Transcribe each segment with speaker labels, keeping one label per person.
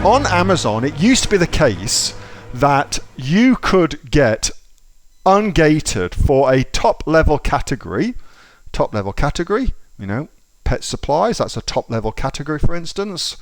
Speaker 1: on Amazon, it used to be the case that you could get ungated for a top level category, pet supplies, that's a top level category, for instance.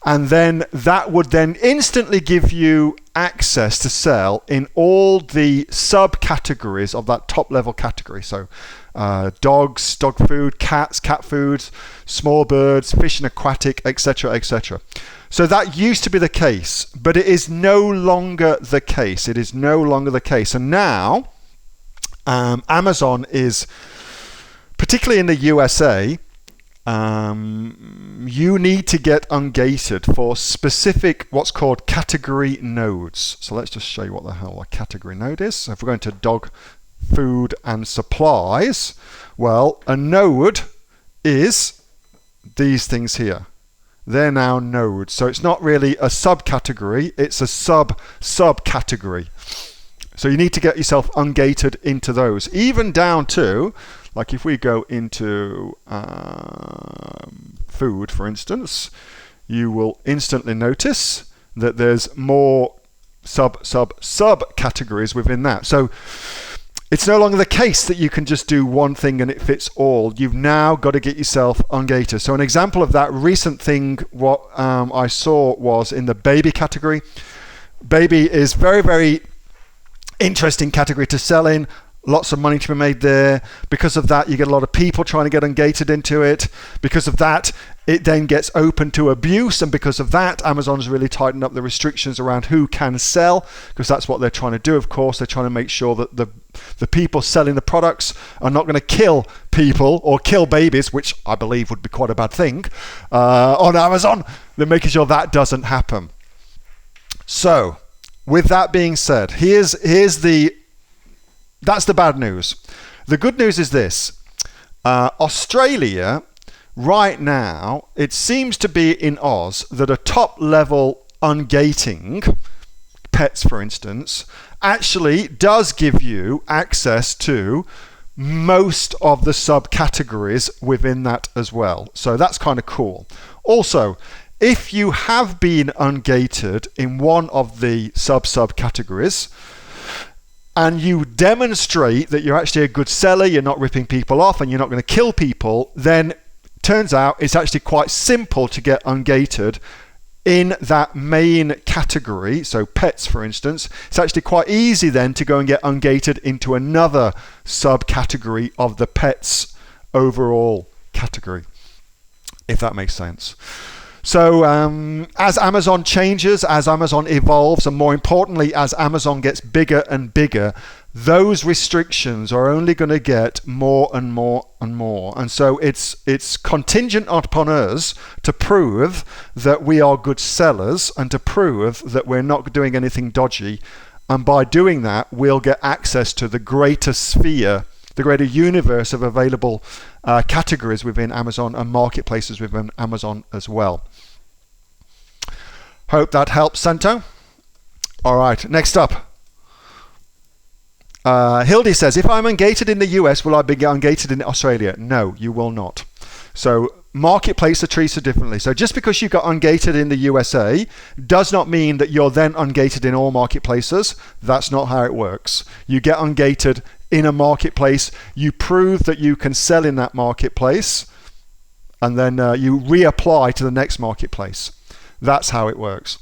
Speaker 1: And then that would then instantly give you access to sell in all the subcategories of that top level category. So dogs, dog food, cats, cat food, small birds, fish and aquatic, etc., etc. So that used to be the case, but it is no longer the case. It is no longer the case. And now Amazon is, particularly in the USA, you need to get ungated for specific what's called category nodes. So let's just show you what the hell a category node is. So if we're going to dog food and supplies, well, a node is these things here. They're now nodes. So it's not really a subcategory, it's a subcategory. So you need to get yourself ungated into those, even down to, like if we go into food, for instance, you will instantly notice that there's more subcategories within that. So it's no longer the case that you can just do one thing and it fits all. You've now got to get yourself ungated. So an example of that recent thing, what I saw was in the baby category. Baby is very, very interesting category to sell in. Lots of money to be made there. Because of that, you get a lot of people trying to get ungated into it. Because of that, it then gets open to abuse. And because of that, Amazon's really tightened up the restrictions around who can sell, because that's what they're trying to do, of course. They're trying to make sure that the people selling the products are not going to kill people or kill babies, which I believe would be quite a bad thing, on Amazon. They're making sure that doesn't happen. So, with that being said, that's the bad news. The good news is this. Australia, right now, it seems to be in Oz that a top level ungating, pets for instance, actually does give you access to most of the subcategories within that as well. So that's kind of cool. Also, if you have been ungated in one of the subcategories, and you demonstrate that you're actually a good seller, you're not ripping people off, and you're not going to kill people, then turns out it's actually quite simple to get ungated in that main category. So pets, for instance, it's actually quite easy then to go and get ungated into another subcategory of the pets overall category, if that makes sense. So as Amazon changes, as Amazon evolves, and more importantly, as Amazon gets bigger and bigger, those restrictions are only going to get more and more and more. And so it's contingent upon us to prove that we are good sellers and to prove that we're not doing anything dodgy. And by doing that, we'll get access to the greater sphere, the greater universe of available categories within Amazon and marketplaces within Amazon as well. Hope that helps, Santo. All right, next up. Hildy says, if I'm ungated in the US, will I be ungated in Australia? No, you will not. So marketplace are treated differently. So just because you got ungated in the USA does not mean that you're then ungated in all marketplaces. That's not how it works. You get ungated in a marketplace, you prove that you can sell in that marketplace, and then you reapply to the next marketplace. That's how it works.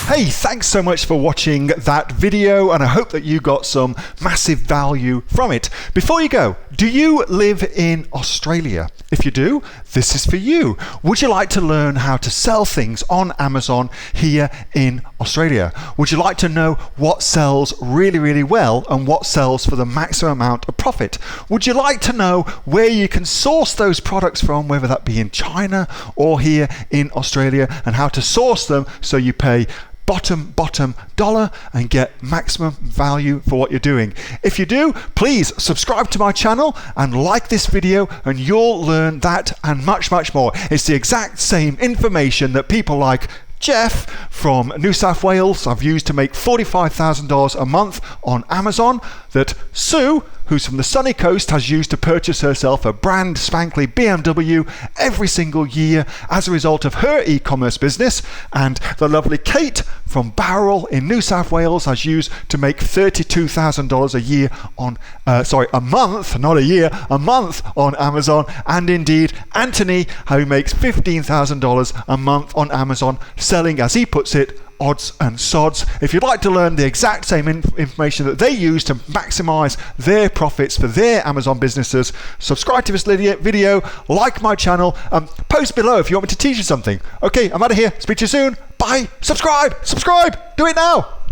Speaker 1: Hey, thanks so much for watching that video, and I hope that you got some massive value from it. Before you go, do you live in Australia? If you do, this is for you. Would you like to learn how to sell things on Amazon here in Australia? Would you like to know what sells really, really well and what sells for the maximum amount of profit? Would you like to know where you can source those products from, whether that be in China or here in Australia, and how to source them so you pay bottom dollar and get maximum value for what you're doing? If you do, please subscribe to my channel and like this video, and you'll learn that and much more. It's the exact same information that people like Jeff from New South Wales have used to make $45,000 a month on Amazon, that Sue who's from the sunny coast, has used to purchase herself a brand spankly BMW every single year as a result of her e-commerce business, and the lovely Kate from Bowral in New South Wales has used to make $32,000 a year on, a month, not a year, a month on Amazon, and indeed Anthony, who makes $15,000 a month on Amazon, selling, as he puts it, odds and sods. If you'd like to learn the exact same information that they use to maximize their profits for their Amazon businesses, subscribe to this video, like my channel, post below if you want me to teach you something. Okay, I'm out of here. Speak to you soon. Bye. Subscribe. Do it now.